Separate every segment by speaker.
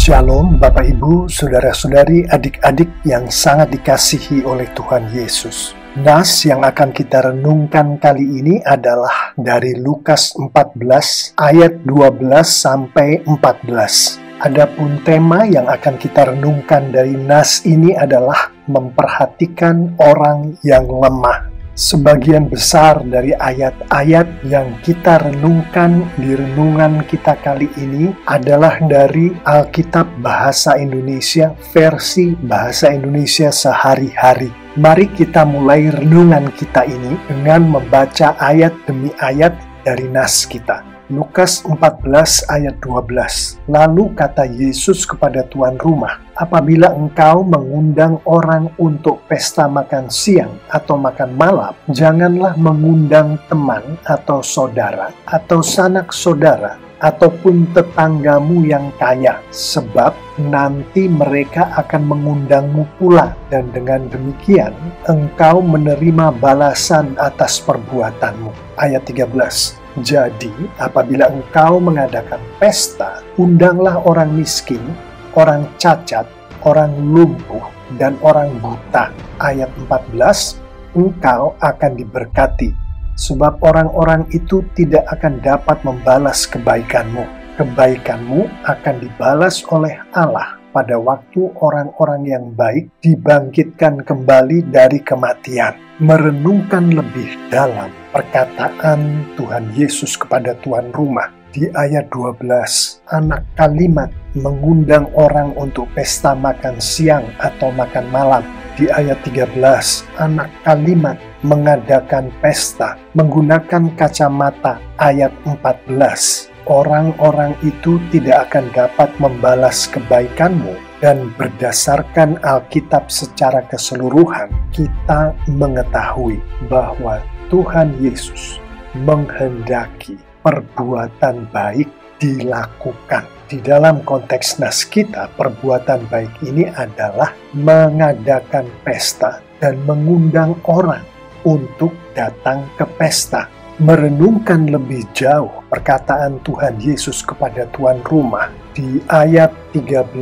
Speaker 1: Shalom Bapak Ibu, Saudara-saudari, adik-adik yang sangat dikasihi oleh Tuhan Yesus. Nas yang akan kita renungkan kali ini adalah dari Lukas 14 ayat 12 sampai 14. Adapun tema yang akan kita renungkan dari nas ini adalah memperhatikan orang yang lemah. Sebagian besar dari ayat-ayat yang kita renungkan di renungan kita kali ini adalah dari Alkitab Bahasa Indonesia versi Bahasa Indonesia sehari-hari. Mari kita mulai renungan kita ini dengan membaca ayat demi ayat dari nas kita. Lukas 14 ayat 12. Lalu kata Yesus kepada tuan rumah, apabila engkau mengundang orang untuk pesta makan siang atau makan malam, janganlah mengundang teman atau saudara atau sanak saudara ataupun tetanggamu yang kaya, sebab nanti mereka akan mengundangmu pula, dan dengan demikian engkau menerima balasan atas perbuatanmu. Ayat 13. Jadi, apabila engkau mengadakan pesta, undanglah orang miskin, orang cacat, orang lumpuh, dan orang buta. Ayat 14, engkau akan diberkati, sebab orang-orang itu tidak akan dapat membalas kebaikanmu. Kebaikanmu akan dibalas oleh Allah pada waktu orang-orang yang baik dibangkitkan kembali dari kematian. Merenungkan lebih dalam perkataan Tuhan Yesus kepada tuan rumah di ayat 12, anak kalimat mengundang orang untuk pesta makan siang atau makan malam. Di ayat 13, anak kalimat mengadakan pesta menggunakan kacamata. Ayat 14, orang-orang itu tidak akan dapat membalas kebaikanmu. Dan berdasarkan Alkitab secara keseluruhan, kita mengetahui bahwa Tuhan Yesus menghendaki perbuatan baik dilakukan. Di dalam konteks nas kita, perbuatan baik ini adalah mengadakan pesta dan mengundang orang untuk datang ke pesta. Merenungkan lebih jauh perkataan Tuhan Yesus kepada tuan rumah di ayat 13,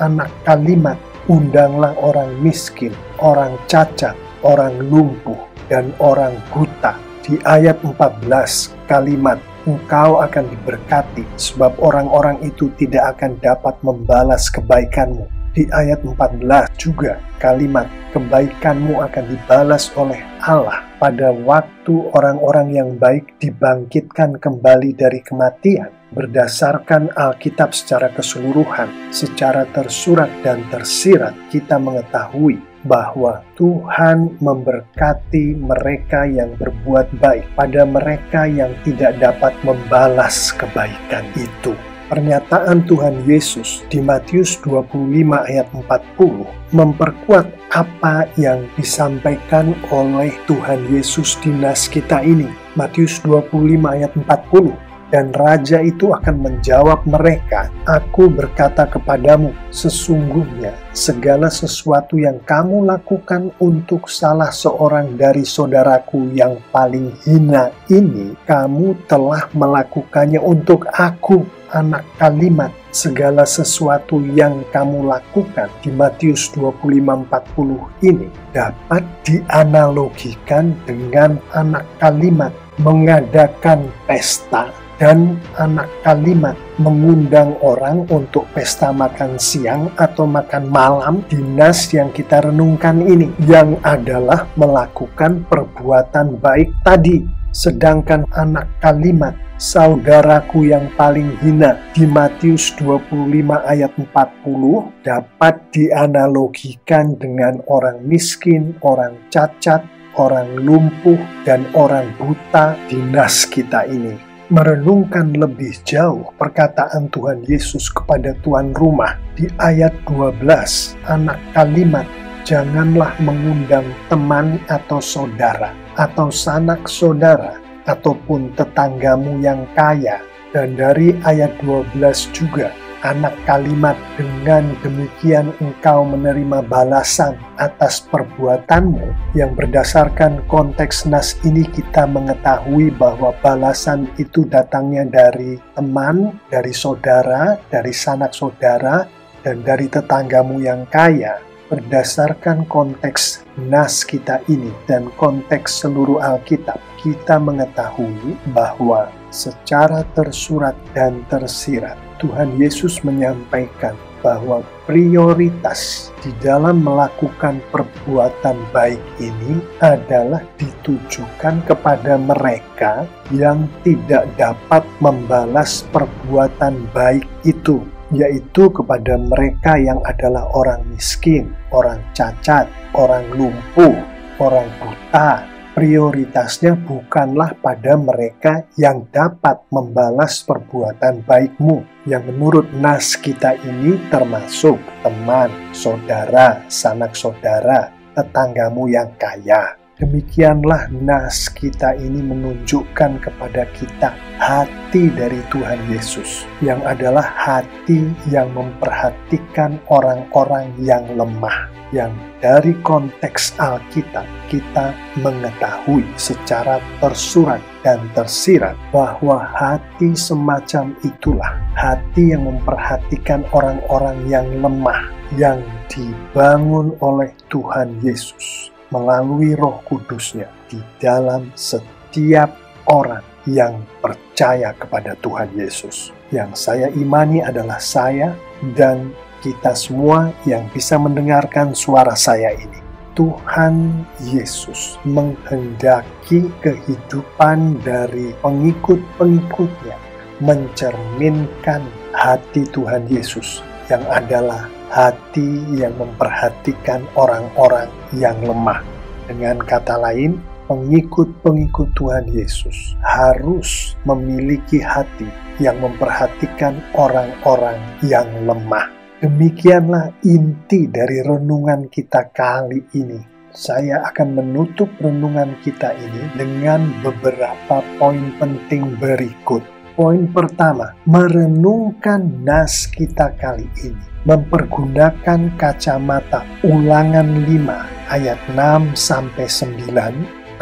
Speaker 1: anak kalimat undanglah orang miskin, orang cacat, orang lumpuh, dan orang buta. Di ayat 14, kalimat engkau akan diberkati, sebab orang-orang itu tidak akan dapat membalas kebaikanmu. Di ayat 14 juga kalimat kebaikanmu akan dibalas oleh Allah pada waktu orang-orang yang baik dibangkitkan kembali dari kematian. Berdasarkan Alkitab secara keseluruhan, secara tersurat dan tersirat, kita mengetahui bahwa Tuhan memberkati mereka yang berbuat baik pada mereka yang tidak dapat membalas kebaikan itu. Pernyataan Tuhan Yesus di Matius 25 ayat 40 memperkuat apa yang disampaikan oleh Tuhan Yesus di nas kita ini. Matius 25 ayat 40. Dan raja itu akan menjawab mereka, aku berkata kepadamu, sesungguhnya segala sesuatu yang kamu lakukan untuk salah seorang dari saudaraku yang paling hina ini, kamu telah melakukannya untuk aku. Anak kalimat segala sesuatu yang kamu lakukan di Matius 25:40 ini dapat dianalogikan dengan anak kalimat mengadakan pesta dan anak kalimat mengundang orang untuk pesta makan siang atau makan malam di nas yang kita renungkan ini, yang adalah melakukan perbuatan baik tadi. Sedangkan anak kalimat saudaraku yang paling hina di Matius 25 ayat 40 dapat dianalogikan dengan orang miskin, orang cacat, orang lumpuh, dan orang buta di nas kita ini. Merenungkan lebih jauh perkataan Tuhan Yesus kepada tuan rumah di ayat 12, anak kalimat janganlah mengundang teman atau saudara atau sanak saudara ataupun tetanggamu yang kaya. Dan dari ayat 12 juga, anak kalimat dengan demikian engkau menerima balasan atas perbuatanmu, yang berdasarkan konteks nas ini kita mengetahui bahwa balasan itu datangnya dari teman, dari saudara, dari sanak saudara, dan dari tetanggamu yang kaya. Berdasarkan konteks nas kita ini dan konteks seluruh Alkitab, kita mengetahui bahwa secara tersurat dan tersirat Tuhan Yesus menyampaikan bahwa prioritas di dalam melakukan perbuatan baik ini adalah ditujukan kepada mereka yang tidak dapat membalas perbuatan baik itu, yaitu kepada mereka yang adalah orang miskin, orang cacat, orang lumpuh, orang buta. Prioritasnya bukanlah pada mereka yang dapat membalas perbuatan baikmu, yang menurut nas kita ini termasuk teman, saudara, sanak saudara, tetanggamu yang kaya. Demikianlah nas kita ini menunjukkan kepada kita hati dari Tuhan Yesus, yang adalah hati yang memperhatikan orang-orang yang lemah, yang dari konteks Alkitab kita mengetahui secara tersurat dan tersirat bahwa hati semacam itulah hati yang memperhatikan orang-orang yang lemah, yang dibangun oleh Tuhan Yesus melalui Roh Kudus-Nya di dalam setiap orang yang percaya kepada Tuhan Yesus. Yang saya imani adalah saya dan kita semua yang bisa mendengarkan suara saya ini. Tuhan Yesus menghendaki kehidupan dari pengikut-pengikutnya mencerminkan hati Tuhan Yesus, yang adalah hati yang memperhatikan orang-orang yang lemah. Dengan kata lain, pengikut-pengikut Tuhan Yesus harus memiliki hati yang memperhatikan orang-orang yang lemah. Demikianlah inti dari renungan kita kali ini. Saya akan menutup renungan kita ini dengan beberapa poin penting berikut. Poin pertama, merenungkan nas kita kali ini, mempergunakan kacamata Ulangan 5 ayat 6-9.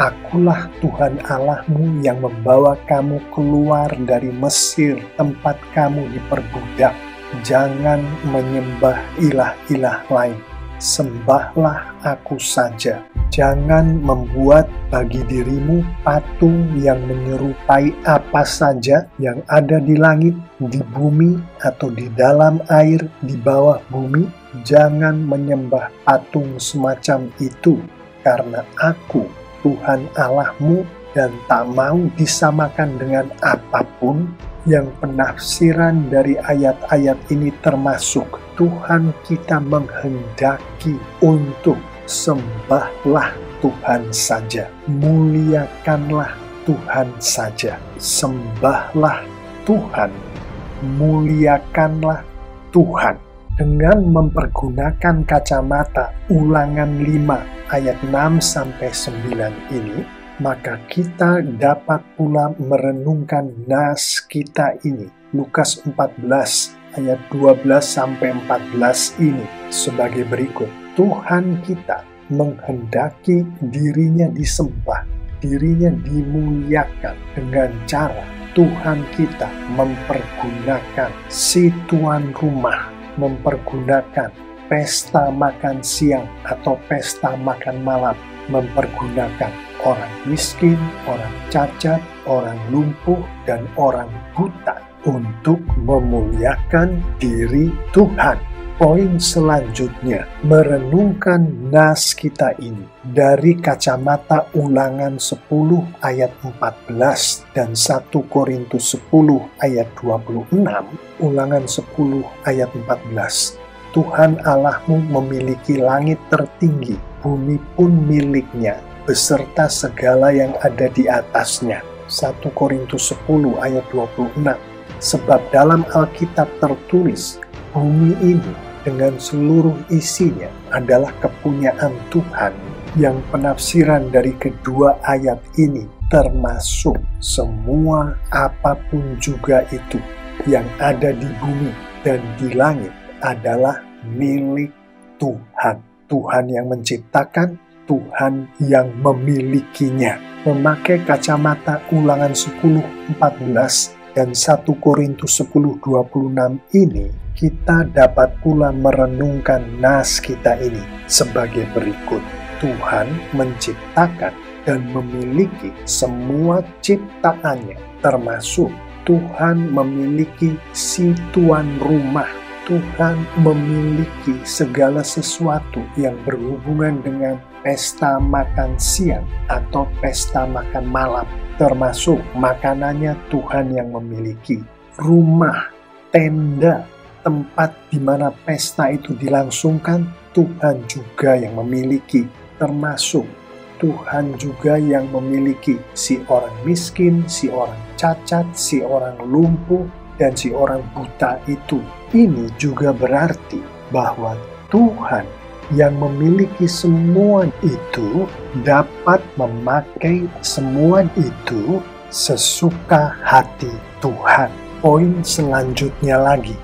Speaker 1: Akulah Tuhan Allahmu yang membawa kamu keluar dari Mesir, tempat kamu diperbudak. Jangan menyembah ilah-ilah lain, sembahlah aku saja. Jangan membuat bagi dirimu patung yang menyerupai apa saja yang ada di langit, di bumi, atau di dalam air, di bawah bumi. Jangan menyembah patung semacam itu, karena aku Tuhan Allahmu dan tak mau disamakan dengan apapun. Yang penafsiran dari ayat-ayat ini termasuk Tuhan kita menghendaki untuk sembahlah Tuhan saja, muliakanlah Tuhan saja, sembahlah Tuhan, muliakanlah Tuhan. Dengan mempergunakan kacamata Ulangan 5 ayat 6-9 ini, maka kita dapat pula merenungkan nas kita ini, Lukas 14 ayat 12-14 ini sebagai berikut. Tuhan kita menghendaki dirinya disembah, dirinya dimuliakan dengan cara Tuhan kita mempergunakan si tuan rumah, mempergunakan pesta makan siang atau pesta makan malam, mempergunakan orang miskin, orang cacat, orang lumpuh, dan orang buta untuk memuliakan diri Tuhan. Poin selanjutnya, merenungkan nas kita ini dari kacamata Ulangan 10 ayat 14 dan 1 Korintus 10 ayat 26. Ulangan 10 ayat 14. Tuhan Allahmu memiliki langit tertinggi, bumi pun miliknya, beserta segala yang ada di atasnya. 1 Korintus 10 ayat 26. Sebab dalam Alkitab tertulis, bumi ini dengan seluruh isinya adalah kepunyaan Tuhan, yang penafsiran dari kedua ayat ini termasuk semua apapun juga itu yang ada di bumi dan di langit adalah milik Tuhan. Tuhan yang menciptakan, Tuhan yang memilikinya. Memakai kacamata Ulangan 10:14 dan 1 Korintus 10:26 ini, kita dapat pula merenungkan nas kita ini sebagai berikut. Tuhan menciptakan dan memiliki semua ciptaannya, termasuk Tuhan memiliki si tuan rumah. Tuhan memiliki segala sesuatu yang berhubungan dengan pesta makan siang atau pesta makan malam, termasuk makanannya Tuhan yang memiliki. Rumah, tenda, tempat di mana pesta itu dilangsungkan, Tuhan juga yang memiliki, termasuk Tuhan juga yang memiliki si orang miskin, si orang cacat, si orang lumpuh, dan si orang buta itu. Ini juga berarti bahwa Tuhan yang memiliki semua itu dapat memakai semua itu sesuka hati Tuhan. Poin selanjutnya lagi,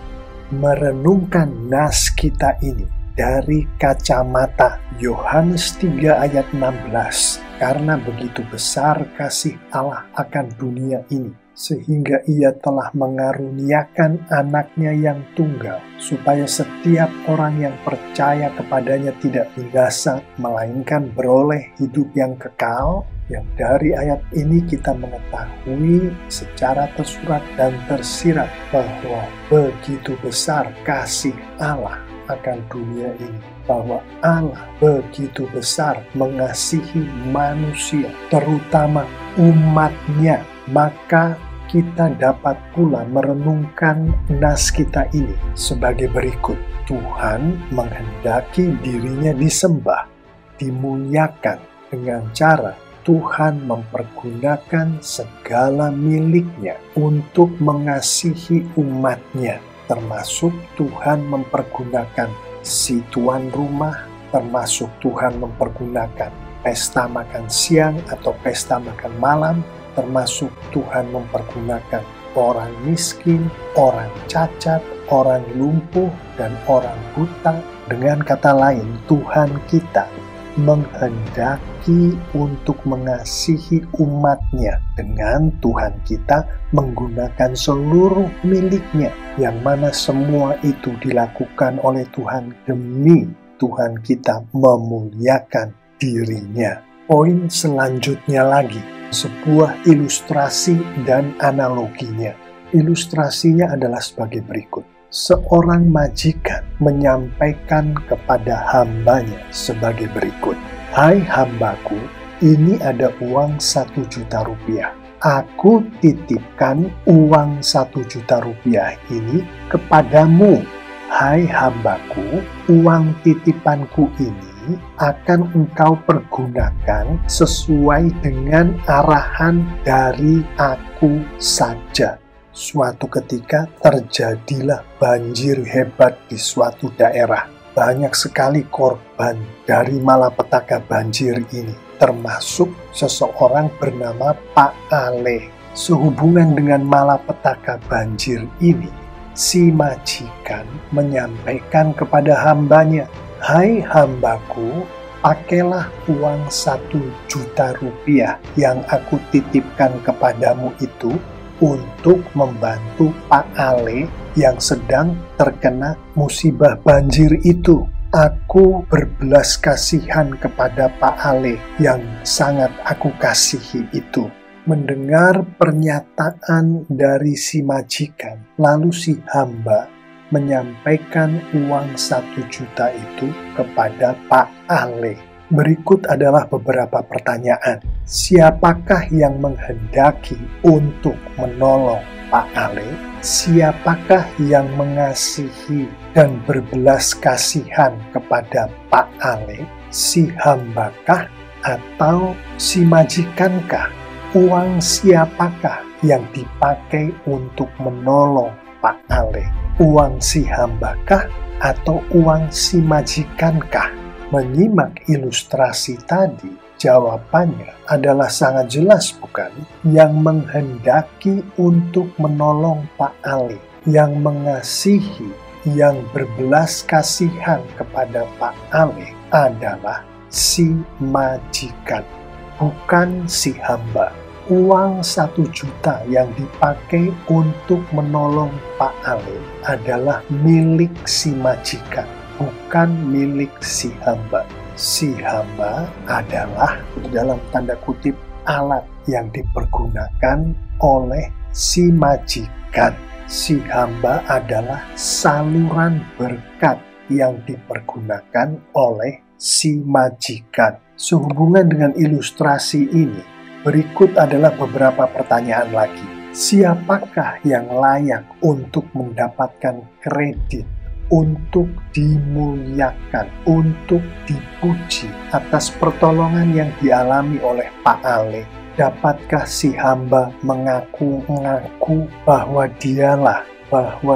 Speaker 1: merenungkan nas kita ini dari kacamata Yohanes 3 ayat 16. Karena begitu besar kasih Allah akan dunia ini, sehingga ia telah mengaruniakan anaknya yang tunggal, supaya setiap orang yang percaya kepadanya tidak binasa, melainkan beroleh hidup yang kekal. Yang dari ayat ini kita mengetahui secara tersurat dan tersirat bahwa begitu besar kasih Allah akan dunia ini, bahwa Allah begitu besar mengasihi manusia, terutama umatnya. Maka kita dapat pula merenungkan nas kita ini sebagai berikut. Tuhan menghendaki dirinya disembah, dimuliakan dengan cara Tuhan mempergunakan segala miliknya untuk mengasihi umatnya, termasuk Tuhan mempergunakan si tuan rumah, termasuk Tuhan mempergunakan pesta makan siang atau pesta makan malam, termasuk Tuhan mempergunakan orang miskin, orang cacat, orang lumpuh, dan orang buta. Dengan kata lain, Tuhan kita menghendaki untuk mengasihi umatnya dengan Tuhan kita menggunakan seluruh miliknya, yang mana semua itu dilakukan oleh Tuhan demi Tuhan kita memuliakan dirinya. Poin selanjutnya lagi, sebuah ilustrasi dan analoginya. Ilustrasinya adalah sebagai berikut. Seorang majikan menyampaikan kepada hambanya sebagai berikut. Hai hambaku, ini ada uang 1 juta rupiah. Aku titipkan uang 1 juta rupiah ini kepadamu. Hai hambaku, uang titipanku ini akan engkau pergunakan sesuai dengan arahan dari aku saja. Suatu ketika terjadilah banjir hebat di suatu daerah. Banyak sekali korban dari malapetaka banjir ini, termasuk seseorang bernama Pak Ale. Sehubungan dengan malapetaka banjir ini, si majikan menyampaikan kepada hambanya, hai hambaku, pakailah uang 1 juta rupiah yang aku titipkan kepadamu itu untuk membantu Pak Ale yang sedang terkena musibah banjir itu. Aku berbelas kasihan kepada Pak Ale yang sangat aku kasihi itu. Mendengar pernyataan dari si majikan, lalu si hamba menyampaikan uang 1 juta itu kepada Pak Ale. Berikut adalah beberapa pertanyaan. Siapakah yang menghendaki untuk menolong Pak Ale? Siapakah yang mengasihi dan berbelas kasihan kepada Pak Ale? Si hambakah atau si majikankah? Uang siapakah yang dipakai untuk menolong Pak Ale? Uang si hambakah atau uang si majikankah? Menyimak ilustrasi tadi, jawabannya adalah sangat jelas, bukan? Yang menghendaki untuk menolong Pak Ale, yang mengasihi, yang berbelas kasihan kepada Pak Ale adalah si majikan, bukan si hamba. Uang 1 juta yang dipakai untuk menolong Pak Ale adalah milik si majikan, bukan milik si hamba. Si hamba adalah dalam tanda kutip alat yang dipergunakan oleh si majikan. Si hamba adalah saluran berkat yang dipergunakan oleh si majikan. Sehubungan dengan ilustrasi ini, berikut adalah beberapa pertanyaan lagi. Siapakah yang layak untuk mendapatkan kredit, untuk dimuliakan, untuk dipuji atas pertolongan yang dialami oleh Pak Ale? Dapatkah si hamba mengaku-ngaku bahwa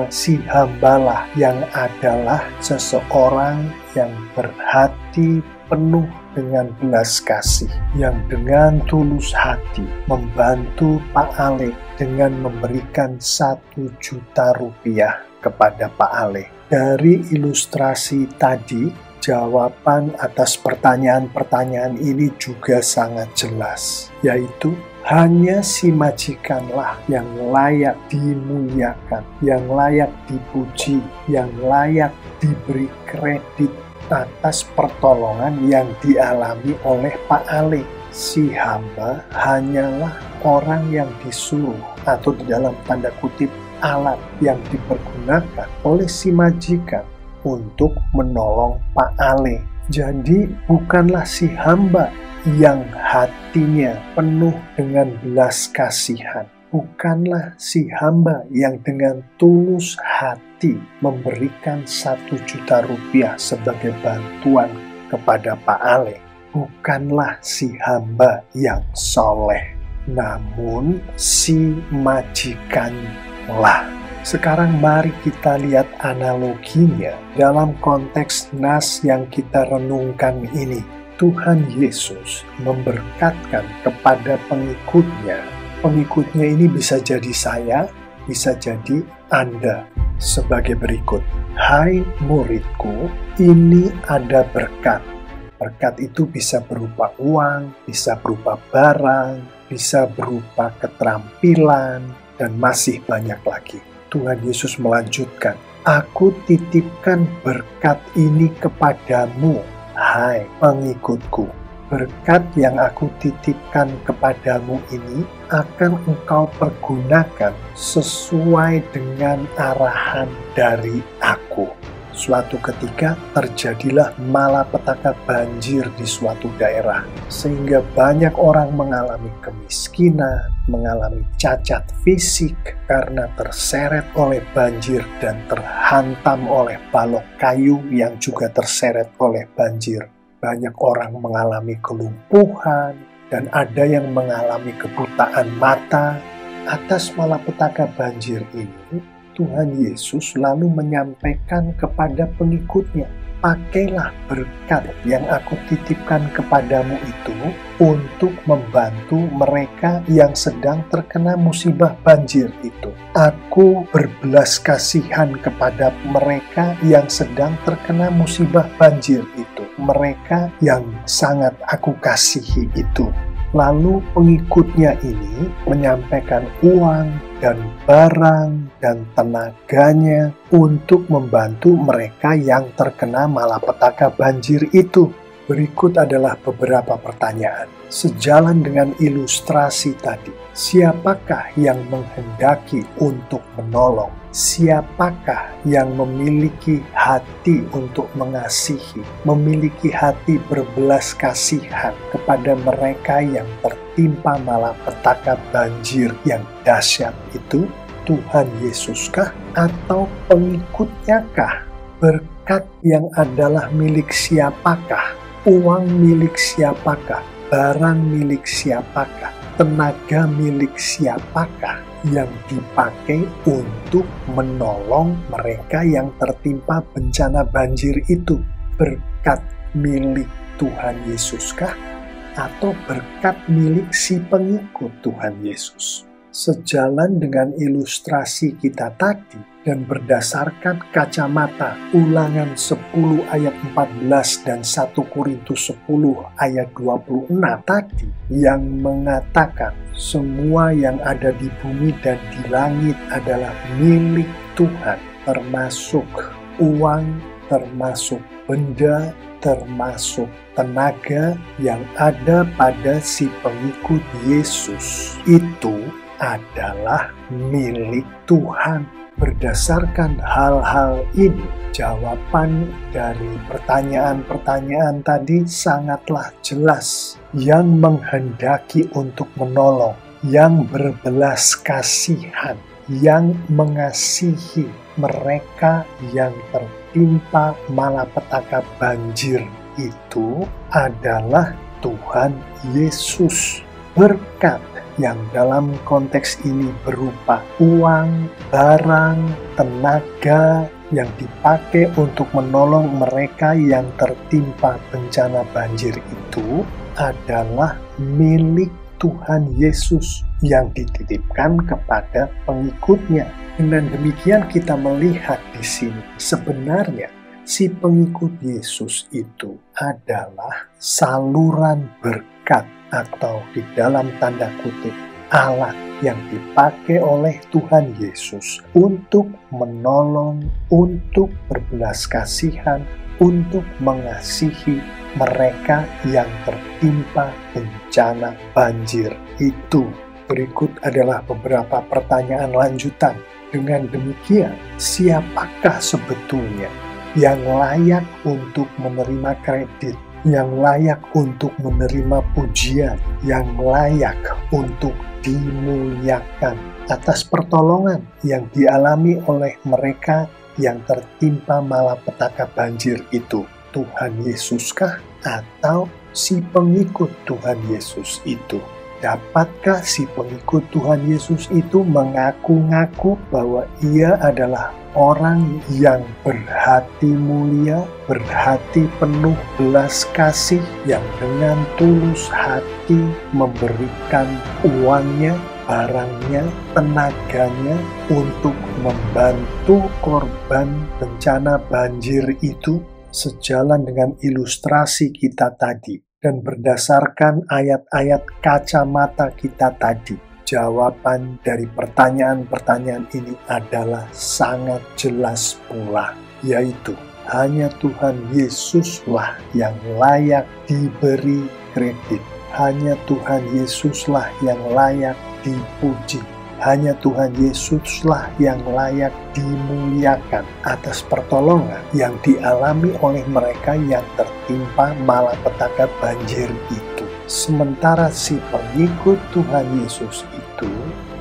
Speaker 1: si hambalah yang adalah seseorang yang berhati penuh dengan belas kasih, yang dengan tulus hati membantu Pak Ale dengan memberikan 1 juta rupiah kepada Pak Ale? Dari ilustrasi tadi, jawaban atas pertanyaan-pertanyaan ini juga sangat jelas, yaitu hanya si majikanlah yang layak dimuliakan, yang layak dipuji, yang layak diberi kredit atas pertolongan yang dialami oleh Pak Ale. Si hamba hanyalah orang yang disuruh, atau di dalam tanda kutip alat yang dipergunakan oleh si majikan untuk menolong Pak Ale. Jadi bukanlah si hamba yang hatinya penuh dengan belas kasihan, bukanlah si hamba yang dengan tulus hati memberikan 1 juta rupiah sebagai bantuan kepada Pak Ale, bukanlah si hamba yang soleh, namun si majikanlah. Sekarang mari kita lihat analoginya dalam konteks nas yang kita renungkan ini. Tuhan Yesus memberkatkan kepada pengikutnya. Pengikutnya ini bisa jadi saya, bisa jadi Anda, sebagai berikut. Hai muridku, ini ada berkat. Berkat itu bisa berupa uang, bisa berupa barang, bisa berupa keterampilan, dan masih banyak lagi. Tuhan Yesus melanjutkan, aku titipkan berkat ini kepadamu, hai pengikutku. Berkat yang aku titipkan kepadamu ini akan engkau pergunakan sesuai dengan arahan dari aku. Suatu ketika terjadilah malapetaka banjir di suatu daerah, sehingga banyak orang mengalami kemiskinan, mengalami cacat fisik karena terseret oleh banjir dan terhantam oleh balok kayu yang juga terseret oleh banjir. Banyak orang mengalami kelumpuhan dan ada yang mengalami kebutaan mata. Atas malapetaka banjir ini, Tuhan Yesus lalu menyampaikan kepada pengikutnya, pakailah berkat yang aku titipkan kepadamu itu untuk membantu mereka yang sedang terkena musibah banjir itu. Aku berbelas kasihan kepada mereka yang sedang terkena musibah banjir itu, mereka yang sangat aku kasihi itu. Lalu pengikutnya ini menyampaikan uang dan barang dan tenaganya untuk membantu mereka yang terkena malapetaka banjir itu. Berikut adalah beberapa pertanyaan. Sejalan dengan ilustrasi tadi, siapakah yang menghendaki untuk menolong? Siapakah yang memiliki hati untuk mengasihi, memiliki hati berbelas kasihan kepada mereka yang tertimpa malapetaka banjir yang dahsyat itu? Tuhan Yesuskah atau pengikutnya kah? Berkat yang adalah milik siapakah? Uang milik siapakah? Barang milik siapakah? Tenaga milik siapakah yang dipakai untuk menolong mereka yang tertimpa bencana banjir itu? Berkat milik Tuhan Yesuskah atau berkat milik si pengikut Tuhan Yesus? Sejalan dengan ilustrasi kita tadi dan berdasarkan kacamata Ulangan 10 ayat 14 dan 1 Korintus 10 ayat 26 tadi yang mengatakan semua yang ada di bumi dan di langit adalah milik Tuhan, termasuk uang, termasuk benda, termasuk tenaga yang ada pada si pengikut Yesus itu adalah milik Tuhan. Berdasarkan hal-hal ini, jawaban dari pertanyaan-pertanyaan tadi sangatlah jelas. Yang menghendaki untuk menolong, yang berbelas kasihan, yang mengasihi mereka yang tertimpa malapetaka banjir itu adalah Tuhan Yesus. Berkat yang dalam konteks ini berupa uang, barang, tenaga yang dipakai untuk menolong mereka yang tertimpa bencana banjir itu adalah milik Tuhan Yesus yang dititipkan kepada pengikutnya. Dengan demikian kita melihat di sini sebenarnya si pengikut Yesus itu adalah saluran berkat atau di dalam tanda kutip alat yang dipakai oleh Tuhan Yesus untuk menolong, untuk berbelas kasihan, untuk mengasihi mereka yang tertimpa bencana banjir itu. Berikut adalah beberapa pertanyaan lanjutan. Dengan demikian, siapakah sebetulnya yang layak untuk menerima kredit, yang layak untuk menerima pujian, yang layak untuk dimuliakan atas pertolongan yang dialami oleh mereka yang tertimpa malapetaka banjir itu? Tuhan Yesuskah atau si pengikut Tuhan Yesus itu? Dapatkah si pengikut Tuhan Yesus itu mengaku-ngaku bahwa ia adalah orang yang berhati mulia, berhati penuh belas kasih, yang dengan tulus hati memberikan uangnya, barangnya, tenaganya untuk membantu korban bencana banjir itu? Sejalan dengan ilustrasi kita tadi dan berdasarkan ayat-ayat kacamata kita tadi, jawaban dari pertanyaan-pertanyaan ini adalah sangat jelas pula, yaitu hanya Tuhan Yesuslah yang layak diberi kredit. Hanya Tuhan Yesuslah yang layak dipuji. Hanya Tuhan Yesuslah yang layak dimuliakan atas pertolongan yang dialami oleh mereka yang tertimpa malapetaka banjir itu. Sementara si pengikut Tuhan Yesus itu,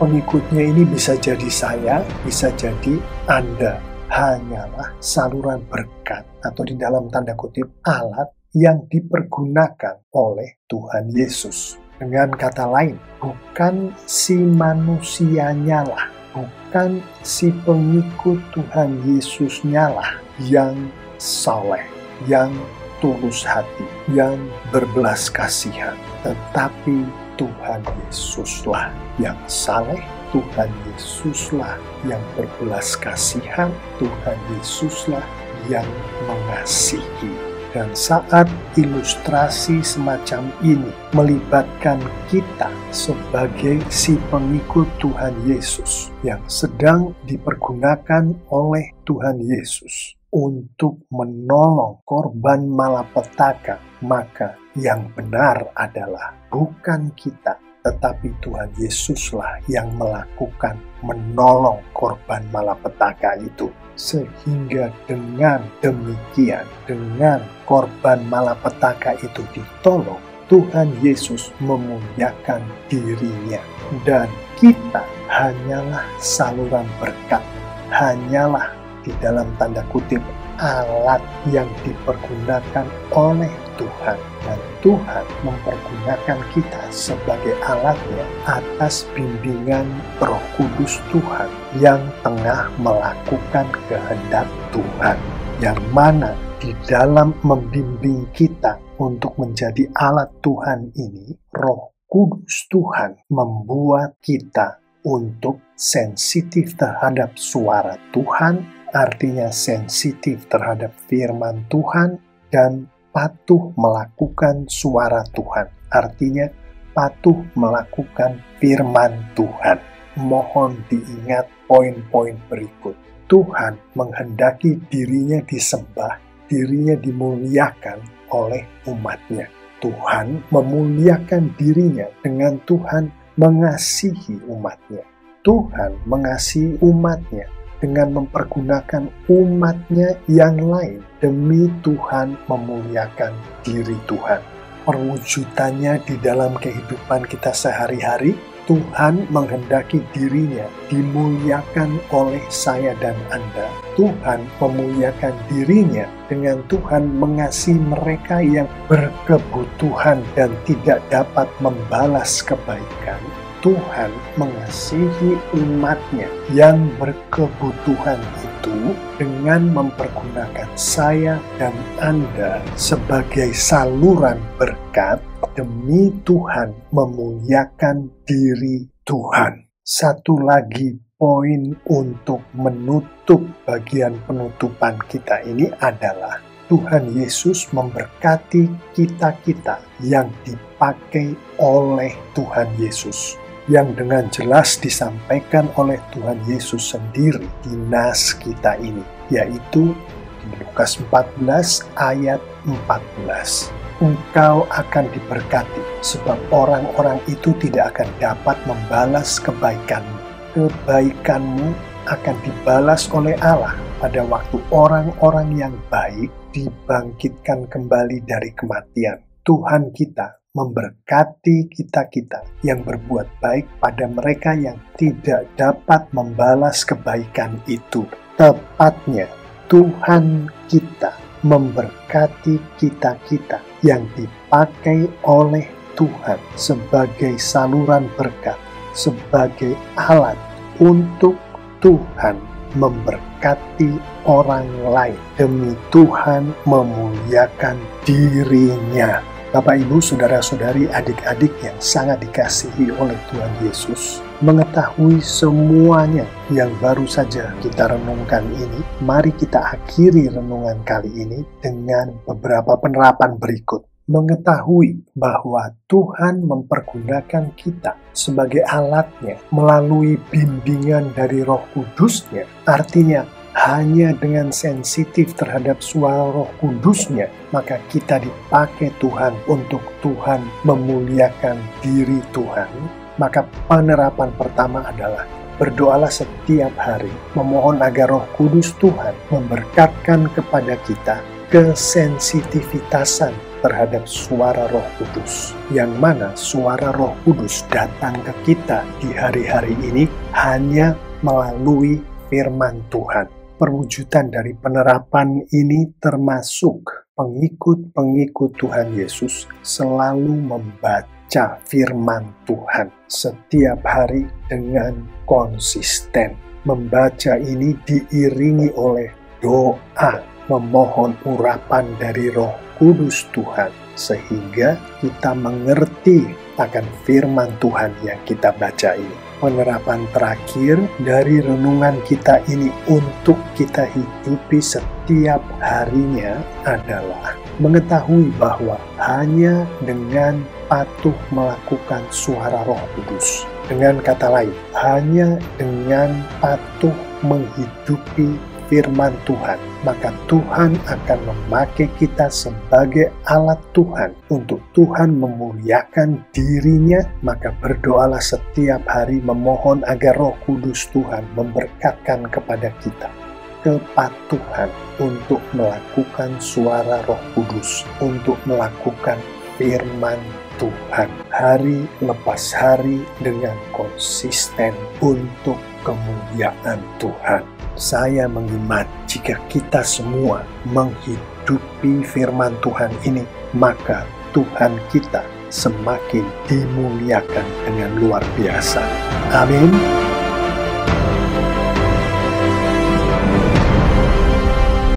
Speaker 1: pengikutnya ini bisa jadi saya, bisa jadi Anda, hanyalah saluran berkat atau di dalam tanda kutip alat yang dipergunakan oleh Tuhan Yesus. Dengan kata lain, bukan si manusianya lah, bukan si pengikut Tuhan Yesusnya lah yang saleh, yang tulus hati, yang berbelas kasihan, tetapi Tuhan Yesuslah yang saleh, Tuhan Yesuslah yang berbelas kasihan, Tuhan Yesuslah yang mengasihi. Dan saat ilustrasi semacam ini melibatkan kita sebagai si pengikut Tuhan Yesus yang sedang dipergunakan oleh Tuhan Yesus untuk menolong korban malapetaka, maka yang benar adalah bukan kita, tetapi Tuhan Yesuslah yang melakukan menolong korban malapetaka itu. Sehingga dengan demikian, dengan korban malapetaka itu ditolong, Tuhan Yesus memuliakan dirinya. Dan kita hanyalah saluran berkat, hanyalah di dalam tanda kutip alat yang dipergunakan oleh Tuhan. Dan Tuhan mempergunakan kita sebagai alatnya atas bimbingan Roh Kudus Tuhan yang tengah melakukan kehendak Tuhan. Yang mana di dalam membimbing kita untuk menjadi alat Tuhan ini, Roh Kudus Tuhan membuat kita untuk sensitif terhadap suara Tuhan, artinya sensitif terhadap firman Tuhan, dan patuh melakukan suara Tuhan, artinya patuh melakukan firman Tuhan. Mohon diingat poin-poin berikut. Tuhan menghendaki dirinya disembah, dirinya dimuliakan oleh umatnya. Tuhan memuliakan dirinya dengan Tuhan mengasihi umatnya. Tuhan mengasihi umatnya dengan mempergunakan umatnya yang lain demi Tuhan memuliakan diri Tuhan. Perwujudannya di dalam kehidupan kita sehari-hari, Tuhan menghendaki dirinya dimuliakan oleh saya dan Anda. Tuhan memuliakan dirinya dengan Tuhan mengasihi mereka yang berkebutuhan dan tidak dapat membalas kebaikan. Tuhan mengasihi umatnya yang berkebutuhan itu dengan mempergunakan saya dan Anda sebagai saluran berkat demi Tuhan memuliakan diri Tuhan. Satu lagi poin untuk menutup bagian penutupan kita ini adalah Tuhan Yesus memberkati kita-kita yang dipakai oleh Tuhan Yesus, yang dengan jelas disampaikan oleh Tuhan Yesus sendiri di nas kita ini, yaitu di Lukas 14 ayat 14. Engkau akan diberkati, sebab orang-orang itu tidak akan dapat membalas kebaikanmu. Kebaikanmu akan dibalas oleh Allah pada waktu orang-orang yang baik dibangkitkan kembali dari kematian. Tuhan kita memberkati kita-kita yang berbuat baik pada mereka yang tidak dapat membalas kebaikan itu. Tepatnya, Tuhan kita memberkati kita-kita yang dipakai oleh Tuhan sebagai saluran berkat, sebagai alat untuk Tuhan memberkati orang lain demi Tuhan memuliakan dirinya. Bapak, Ibu, Saudara-saudari, adik-adik yang sangat dikasihi oleh Tuhan Yesus, mengetahui semuanya yang baru saja kita renungkan ini, mari kita akhiri renungan kali ini dengan beberapa penerapan berikut. Mengetahui bahwa Tuhan mempergunakan kita sebagai alatnya melalui bimbingan dari Roh Kudus-Nya, artinya hanya dengan sensitif terhadap suara Roh Kudus-Nya, maka kita dipakai Tuhan untuk Tuhan memuliakan diri Tuhan. Maka penerapan pertama adalah berdoalah setiap hari, memohon agar Roh Kudus Tuhan memberkatkan kepada kita kesensitivitasan terhadap suara Roh Kudus, yang mana suara Roh Kudus datang ke kita di hari-hari ini hanya melalui firman Tuhan. Perwujudan dari penerapan ini termasuk pengikut-pengikut Tuhan Yesus selalu membaca firman Tuhan setiap hari dengan konsisten. Membaca ini diiringi oleh doa, memohon urapan dari Roh Kudus Tuhan, sehingga kita mengerti akan firman Tuhan yang kita baca ini. Penerapan terakhir dari renungan kita ini untuk kita hidupi setiap harinya adalah mengetahui bahwa hanya dengan patuh melakukan suara Roh Kudus. Dengan kata lain, hanya dengan patuh menghidupi firman Tuhan, maka Tuhan akan memakai kita sebagai alat Tuhan untuk Tuhan memuliakan dirinya. Maka berdoalah setiap hari memohon agar Roh Kudus Tuhan memberkatkan kepada kita kepatuhan untuk melakukan suara Roh Kudus, untuk melakukan firman Tuhan hari lepas hari dengan konsisten untuk kemuliaan Tuhan. Saya mengimani jika kita semua menghidupi firman Tuhan ini, maka Tuhan kita semakin dimuliakan dengan luar biasa. Amin.